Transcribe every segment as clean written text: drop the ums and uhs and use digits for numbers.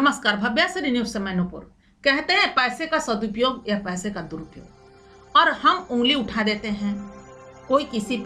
नमस्कार। भव्यासरी न्यूज से मैं नूपुर। कहते हैं पैसे का सदुपयोग या पैसे का दुरुपयोग, और हम उंगली उठा देते हैं कोई किसी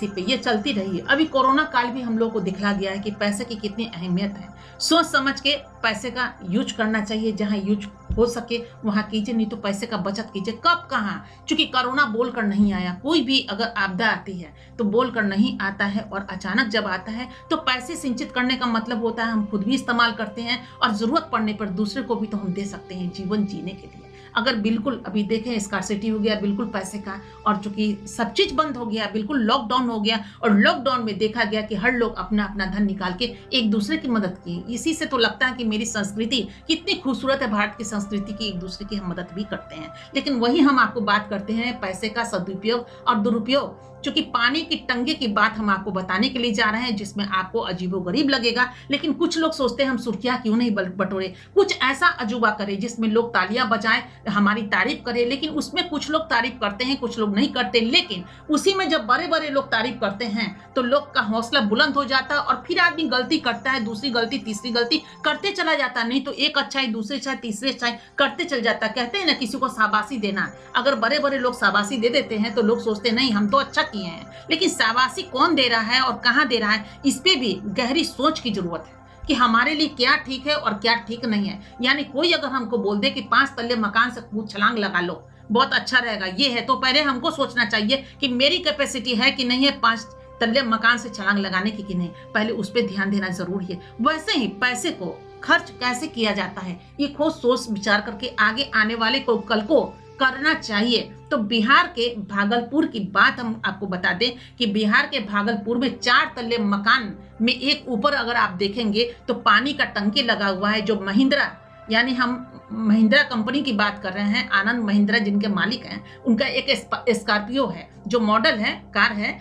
पे ये चलती रही है। अभी कोरोना काल भी हम लोग को दिखला गया है कि पैसे की कितनी अहमियत है। सोच समझ के पैसे का यूज करना चाहिए, जहां यूज हो सके वहां कीजिए, नहीं तो पैसे का बचत कीजिए। कब कहाँ, क्योंकि कोरोना बोलकर नहीं आया। कोई भी अगर आपदा आती है तो बोलकर नहीं आता है, और अचानक जब आता है तो पैसे सिंचित करने का मतलब होता है हम खुद भी इस्तेमाल करते हैं और जरूरत पड़ने पर दूसरे को भी तो हम दे सकते हैं जीवन जीने के लिए। अगर बिल्कुल अभी देखें स्कार्सिटी हो गया बिल्कुल पैसे का, और चूंकि सब चीज बंद हो गया, बिल्कुल लॉकडाउन हो गया, और लॉकडाउन में देखा गया कि हर लोग अपना अपना धन निकाल के एक दूसरे की मदद की। इसी से तो लगता है कि मेरी संस्कृति कितनी खूबसूरत है। भारत की संस्कृति की एक दूसरे की हम मदद भी करते हैं। लेकिन वही हम आपको बात करते हैं पैसे का सदुपयोग और दुरुपयोग। क्योंकि पानी की टंकी की बात हम आपको बताने के लिए जा रहे हैं, जिसमें आपको अजीबोगरीब लगेगा, लेकिन कुछ लोग सोचते हैं हम सुर्खियां क्यों नहीं बटोरे, कुछ ऐसा अजूबा करें जिसमें लोग तालियां बजाएं, हमारी तारीफ करें। लेकिन उसमें कुछ लोग तारीफ करते हैं, कुछ लोग नहीं करते। लेकिन उसी में जब बड़े बड़े लोग तारीफ करते हैं तो लोग का हौसला बुलंद हो जाता है, और फिर आदमी गलती करता है, दूसरी गलती तीसरी गलती करते चला जाता है। नहीं तो एक अच्छाई दूसरी अच्छाई तीसरी अच्छाई करते चल जाता है। कहते हैं ना किसी को शाबाशी देना, अगर बड़े बड़े लोग शाबाशी दे देते हैं तो लोग सोचते नहीं हम तो अच्छा किए हैं। लेकिन शाबाशी कौन दे रहा है और कहां दे रहा है, इस पे भी गहरी सोच की जरूरत है कि हमारे लिए क्या ठीक है और क्या ठीक नहीं है। यानी कोई अगर हमको बोल दे कि 5 तल्ले मकान से कूद छलांग लगा लो बहुत अच्छा रहेगा, ये है, तो पहले हमको सोचना चाहिए कि मेरी कैपेसिटी है कि नहीं है 5 तल्ले मकान से छलांग लगाने की कि नहीं। पहले उस पर ध्यान देना जरूरी है। वैसे ही पैसे को खर्च कैसे किया जाता है ये खुद सोच विचार करके आगे आने वाले को कल को करना चाहिए। तो बिहार के भागलपुर की बात हम आपको बता दें कि बिहार के भागलपुर में 4 तल्ले मकान में एक ऊपर अगर आप देखेंगे तो पानी का टंकी लगा हुआ है। जो महिंद्रा, यानी हम महिंद्रा कंपनी की बात कर रहे हैं, आनंद महिंद्रा जिनके मालिक हैं, उनका एक स्कॉर्पियो है, जो मॉडल है, कार है,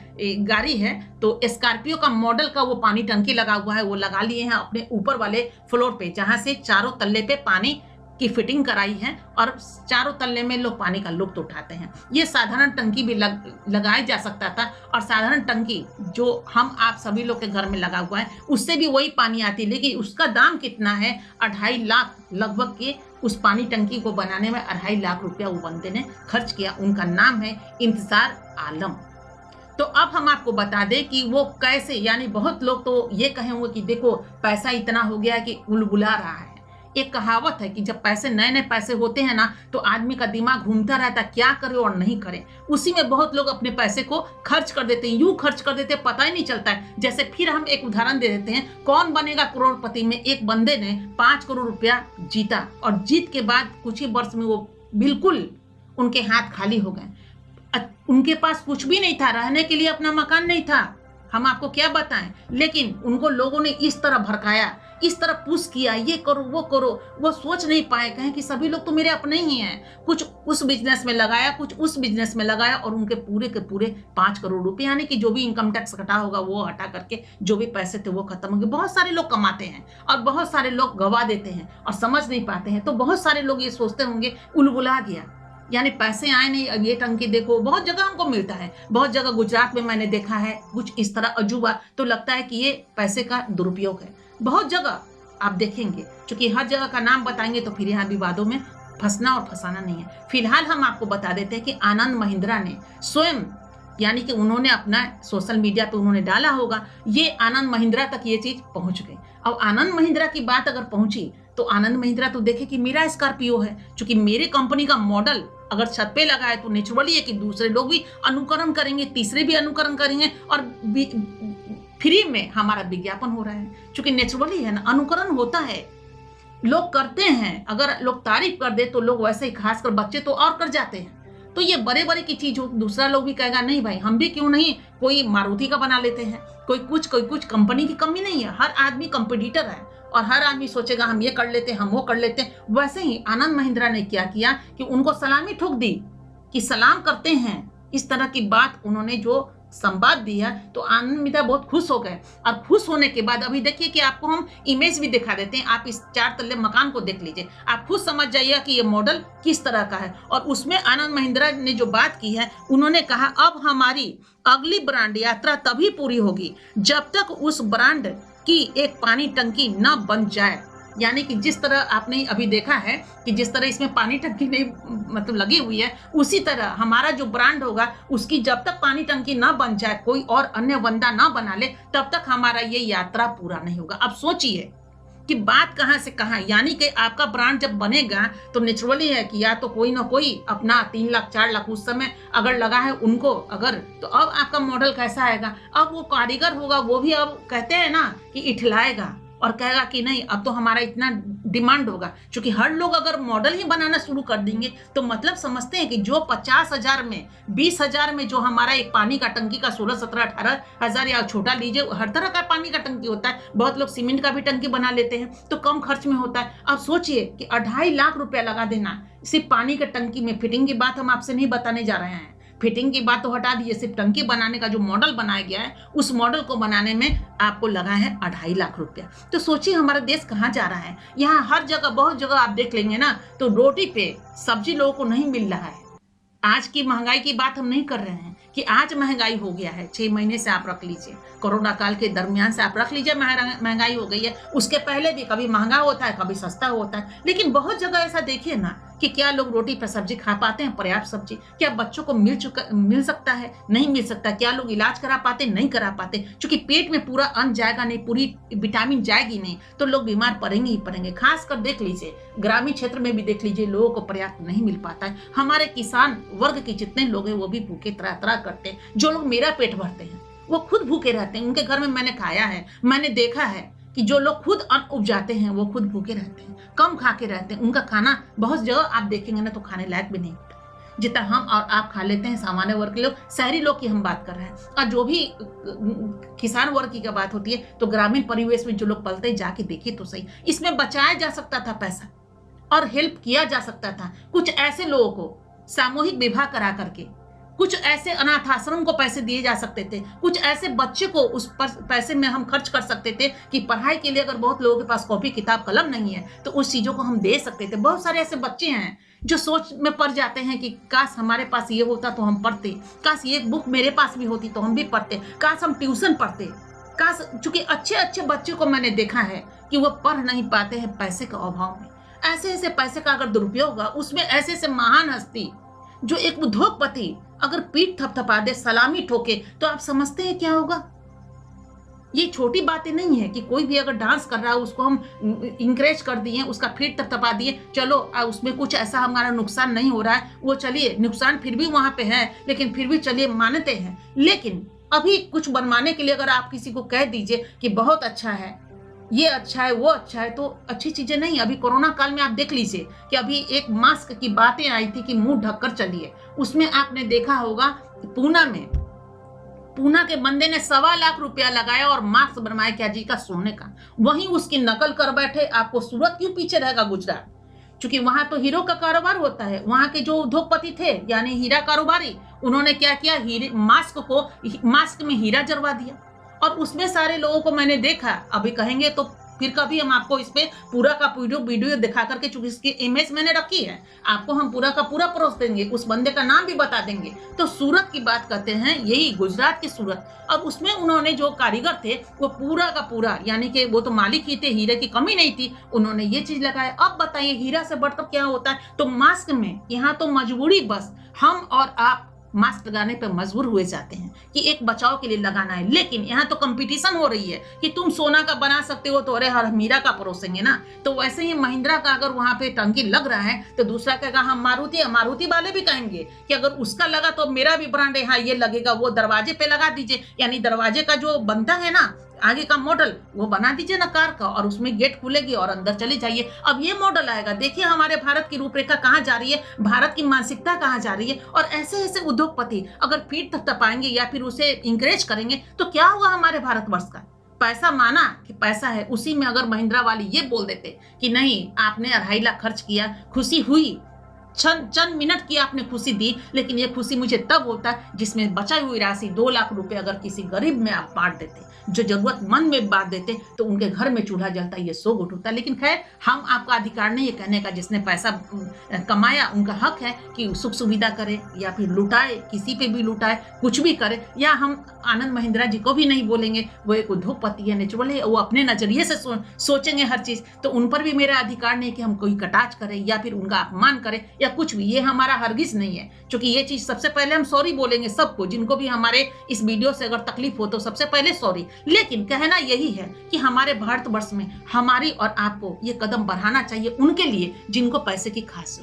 गाड़ी है। तो स्कॉर्पियो का मॉडल का वो पानी टंकी लगा हुआ है, वो लगा लिए हैं अपने ऊपर वाले फ्लोर पे, जहां से चारों तल्ले पे पानी की फिटिंग कराई है, और चारों तल्ले में लोग पानी का लुत्फ उठाते हैं। ये साधारण टंकी भी लगाया जा सकता था, और साधारण टंकी जो हम आप सभी लोग के घर में लगा हुआ है उससे भी वही पानी आती है। लेकिन उसका दाम कितना है, 2.5 लाख लगभग के उस पानी टंकी को बनाने में 2.5 लाख रुपया वो बंदे ने खर्च किया। उनका नाम है इंतजार आलम। तो अब हम आपको बता दें कि वो कैसे, यानी बहुत लोग तो ये कहेंगे कि देखो पैसा इतना हो गया कि बुलबुला रहा है। एक कहावत है कि जब पैसे नए नए पैसे होते हैं ना तो आदमी का दिमाग घूमता रहता है क्या करे और नहीं करे। उसी में बहुत लोग अपने पैसे को खर्च कर देते हैं, यूं खर्च कर देते हैं पता ही नहीं चलता है। जैसे फिर हम एक उदाहरण दे देते हैं, कौन बनेगा करोड़पति में एक बंदे ने 5 करोड़ रुपया जीता, और जीत के बाद कुछ ही वर्ष में वो बिल्कुल उनके हाथ खाली हो गए। उनके पास कुछ भी नहीं था, रहने के लिए अपना मकान नहीं था, हम आपको क्या बताएं। लेकिन उनको लोगों ने इस तरह भड़काया, इस तरह पुश किया, ये करो वो करो, वो सोच नहीं पाए, कहें कि सभी लोग तो मेरे अपने ही हैं। कुछ उस बिजनेस में लगाया, कुछ उस बिजनेस में लगाया, और उनके पूरे के पूरे 5 करोड़ रुपए, यानी कि जो भी इनकम टैक्स कटा होगा वो हटा करके जो भी पैसे थे वो खत्म हो गए। बहुत सारे लोग कमाते हैं और बहुत सारे लोग गवा देते हैं और समझ नहीं पाते हैं। तो बहुत सारे लोग ये सोचते होंगे उलबुला गया, यानी पैसे आए नहीं। अब ये टंकी देखो बहुत जगह हमको मिलता है, बहुत जगह गुजरात में मैंने देखा है कुछ इस तरह अजूबा। तो लगता है कि ये पैसे का दुरुपयोग है। बहुत जगह आप देखेंगे, क्योंकि हर जगह का नाम बताएंगे तो फिर यहाँ विवादों में फंसना और फंसाना नहीं है। फिलहाल हम आपको बता देते हैं कि आनंद महिंद्रा ने स्वयं, यानी कि उन्होंने अपना सोशल मीडिया पे उन्होंने डाला होगा, ये आनंद महिंद्रा तक ये चीज पहुंच गई। अब आनंद महिंद्रा की बात अगर पहुंची तो आनंद महिंद्रा तो देखे कि मेरा स्कॉर्पियो है, क्योंकि मेरे कंपनी का मॉडल अगर छत पे लगा है तो नेचुरली है कि दूसरे लोग भी अनुकरण करेंगे, तीसरे भी अनुकरण करेंगे, और फ्री में हमारा विज्ञापन हो रहा है। क्योंकि नेचुरली है ना, अनुकरण होता है, लोग करते हैं। अगर लोग तारीफ कर दे तो लोग वैसे ही, खासकर बच्चे तो और कर जाते हैं। तो ये बड़े बड़े की चीज हो, दूसरा लोग भी कहेगा नहीं भाई हम भी क्यों नहीं, कोई मारुति का बना लेते हैं, कोई कुछ कंपनी की कमी नहीं है। हर आदमी कंपटीटर है और हर आदमी सोचेगा हम ये कर लेते हैं, हम वो कर लेते हैं। वैसे ही आनंद महिंद्रा ने क्या किया कि उनको सलामी ठोक दी कि सलाम करते हैं। इस तरह की बात उन्होंने जो संवाद दिया तो आनंद महिंद्रा बहुत खुश हो गए। और खुश होने के बाद अभी देखिए कि आपको हम इमेज भी दिखा देते हैं, आप इस 4 तल्ले मकान को देख लीजिए, आप खुद समझ जाइए कि ये मॉडल किस तरह का है। और उसमें आनंद महिंद्रा ने जो बात की है, उन्होंने कहा अब हमारी अगली ब्रांड यात्रा तभी पूरी होगी जब तक उस ब्रांड की एक पानी टंकी न बन जाए। यानी कि जिस तरह आपने अभी देखा है कि जिस तरह इसमें पानी टंकी नहीं मतलब लगी हुई है, उसी तरह हमारा जो ब्रांड होगा उसकी जब तक पानी टंकी ना बन जाए, कोई और अन्य बंदा ना बना ले, तब तक हमारा ये यात्रा पूरा नहीं होगा। अब सोचिए कि बात कहां से कहां, यानी कि आपका ब्रांड जब बनेगा तो नेचुरली है कि या तो कोई ना कोई अपना 3 लाख 4 लाख उस समय अगर लगा है उनको, अगर तो अब आपका मॉडल कैसा आएगा, अब वो कारीगर होगा वो भी अब कहते हैं ना कि इठलाएगा और कहेगा कि नहीं अब तो हमारा इतना डिमांड होगा। क्योंकि हर लोग अगर मॉडल ही बनाना शुरू कर देंगे तो मतलब समझते हैं कि जो 50,000 में 20,000 में जो हमारा एक पानी का टंकी का 16, 17, 18,000 या छोटा लीजिए, हर तरह का पानी का टंकी होता है, बहुत लोग सीमेंट का भी टंकी बना लेते हैं तो कम खर्च में होता है। अब सोचिए कि 2.5 लाख रुपया लगा देना सिर्फ पानी का टंकी में। फिटिंग की बात हम आपसे नहीं बताने जा रहे हैं, फिटिंग की बात तो हटा दीजिए, सिर्फ टंकी बनाने का जो मॉडल बनाया गया है उस मॉडल को बनाने में आपको लगा है 2.5 लाख रुपया। तो सोचिए हमारा देश कहाँ जा रहा है। यहाँ हर जगह बहुत जगह आप देख लेंगे ना तो रोटी पे सब्जी लोगों को नहीं मिल रहा है। आज की महंगाई की बात हम नहीं कर रहे हैं कि आज महंगाई हो गया है, 6 महीने से आप रख लीजिए, कोरोना काल के दरमियान से आप रख लीजिए महंगाई हो गई है। उसके पहले भी कभी महंगा होता है कभी सस्ता होता है, लेकिन बहुत जगह ऐसा देखिए ना कि क्या लोग रोटी पर सब्जी खा पाते हैं, पर्याप्त सब्जी क्या बच्चों को मिल सकता है, नहीं मिल सकता। क्या लोग इलाज करा पाते, नहीं करा पाते, क्योंकि पेट में पूरा अन्न जाएगा नहीं, पूरी विटामिन जाएगी नहीं तो लोग बीमार पड़ेंगे ही पड़ेंगे। खासकर देख लीजिए ग्रामीण क्षेत्र में भी देख लीजिए, लोगों को पर्याप्त नहीं मिल पाता है। हमारे किसान वर्ग के जितने लोग हैं वो भी भूखे तरह तरह करते हैं। जो लोग मेरा पेट भरते हैं वो खुद भूखे रहते हैं, उनके घर में मैंने खाया है, मैंने देखा है कि जो लोग खुद अन्न उपजाते हैं वो खुद भूखे रहते हैं, कम खा के रहते हैं। उनका खाना बहुत जगह आप देखेंगे ना तो खाने लायक भी नहीं होता जितना हम और आप खा लेते हैं सामान्य वर्ग के लोग। शहरी लोग की हम बात कर रहे हैं, और जो भी किसान वर्ग की बात होती है तो ग्रामीण परिवेश में जो लोग पलते हैं जाके देखिए तो सही, इसमें बचाया जा सकता था पैसा और हेल्प किया जा सकता था। कुछ ऐसे लोगों को सामूहिक विवाह करा करके, कुछ ऐसे अनाथ आश्रम को पैसे दिए जा सकते थे, कुछ ऐसे बच्चे को उस पैसे में हम खर्च कर सकते थे कि पढ़ाई के लिए अगर बहुत लोगों के पास कॉपी किताब कलम नहीं है तो उस चीजों को हम दे सकते थे। बहुत सारे ऐसे बच्चे हैं जो सोच में पड़ जाते हैं कि काश हमारे पास ये होता तो हम पढ़ते, काश ये बुक मेरे पास भी होती तो हम भी पढ़ते, काश हम ट्यूशन पढ़ते, काश। चूंकि अच्छे अच्छे बच्चे को मैंने देखा है कि वो पढ़ नहीं पाते हैं पैसे के अभाव में। ऐसे ऐसे पैसे का अगर दुरुपयोग होगा, उसमें ऐसे ऐसे महान हस्ती जो एक उद्योगपति अगर पीठ थपथपा दे, सलामी ठोके, तो आप समझते हैं क्या होगा। ये छोटी बातें नहीं है कि कोई भी अगर डांस कर रहा है उसको हम इंकरेज कर दिए, उसका पीठ थपथपा दिए, चलो उसमें कुछ ऐसा हमारा नुकसान नहीं हो रहा है, वो चलिए नुकसान फिर भी वहां पे है लेकिन फिर भी चलिए मानते हैं। लेकिन अभी कुछ बनवाने के लिए अगर आप किसी को कह दीजिए कि बहुत अच्छा है, ये अच्छा है, वो अच्छा है, तो अच्छी चीजें नहीं। अभी कोरोना काल में आप देख लीजिए कि अभी एक मास्क की बातें आई थी कि मुंह ढककर चलिए, उसमें आपने देखा होगा पूना के बंदे ने 1.25 लाख रुपया लगाया और मास्क बनवाया क्या जी का सोने का, वहीं उसकी नकल कर बैठे। आपको सूरत क्यों पीछे रहेगा, गुजरात, क्योंकि वहां तो हीरो का कारोबार होता है। वहां के जो उद्योगपति थे यानी हीरा कारोबारी, उन्होंने क्या किया, मास्क में हीरा जरवा दिया और उसमें सारे लोगों को मैंने देखा। अभी कहेंगे तो फिर कभी हम आपको इस पे पूरा का वीडियो दिखा करके, चूंकि इसकी इमेज मैंने रखी है, आपको हम पूरा का पूरा परोस देंगे, उस बंदे का नाम भी बता देंगे। तो सूरत की बात करते हैं, यही गुजरात की सूरत। अब उसमें उन्होंने जो कारीगर थे वो पूरा का पूरा, यानी कि वो तो मालिक ही थे, हीरे की कमी नहीं थी, उन्होंने ये चीज लगाया। अब बताइए हीरा से बढ़कर क्या होता है। तो मास्क में यहाँ तो मजबूरी, बस हम और आप मास्क लगाने पर मजबूर हुए जाते हैं कि एक बचाव के लिए लगाना है। लेकिन यहाँ तो कंपटीशन हो रही है कि तुम सोना का बना सकते हो तो अरे हर हीरा का परोसेंगे ना। तो वैसे ही महिंद्रा का अगर वहां पे टंकी लग रहा है तो दूसरा कहेगा हम मारुति वाले भी कहेंगे कि अगर उसका लगा तो मेरा भी ब्रांड है, हाँ ये लगेगा, वो दरवाजे पे लगा दीजिए। यानी दरवाजे का जो बनता है ना आगे का मॉडल वो बना दीजिए ना कार का, और उसमें गेट खुलेगी और अंदर चले जाइए। अब ये मॉडल आएगा। देखिए हमारे भारत की रूपरेखा कहाँ जा रही है, भारत की मानसिकता कहाँ जा रही है। और ऐसे ऐसे उद्योगपति अगर पीठ थपथपाएंगे या फिर उसे इंकरेज करेंगे तो क्या होगा हमारे भारतवर्ष का। पैसा माना कि पैसा है, उसी में अगर महिंद्रा वाले ये बोल देते कि नहीं आपने 2.5 लाख खर्च किया, खुशी हुई, चंद मिनट की आपने खुशी दी, लेकिन ये खुशी मुझे तब होता है जिसमें बचा हुई राशि 2 लाख रुपए अगर किसी गरीब में आप बांट देते, जो जरूरतमंद में बांट देते, तो उनके घर में चूल्हा जलता, ये सो गुट होता। लेकिन खैर हम आपका अधिकार नहीं है कहने का, जिसने पैसा कमाया उनका हक है कि सुख सुविधा करे या फिर लुटाए, किसी पे भी लुटाए, कुछ भी करे, या हम आनंद महिंद्रा जी को भी नहीं बोलेंगे, वो एक उद्योगपति है, नेचुरल है, वो अपने नजरिए से सोचेंगे हर चीज, तो उन पर भी मेरा अधिकार नहीं कि हम कोई कटाक्ष करें या फिर उनका अपमान करें या कुछ भी, ये हमारा हरगिज नहीं है। क्योंकि ये चीज सबसे पहले हम सॉरी बोलेंगे सबको, जिनको भी हमारे इस वीडियो से अगर तकलीफ हो तो सबसे पहले सॉरी। लेकिन कहना यही है कि हमारे भारतवर्ष में हमारी और आपको ये कदम बढ़ाना चाहिए उनके लिए जिनको पैसे की खास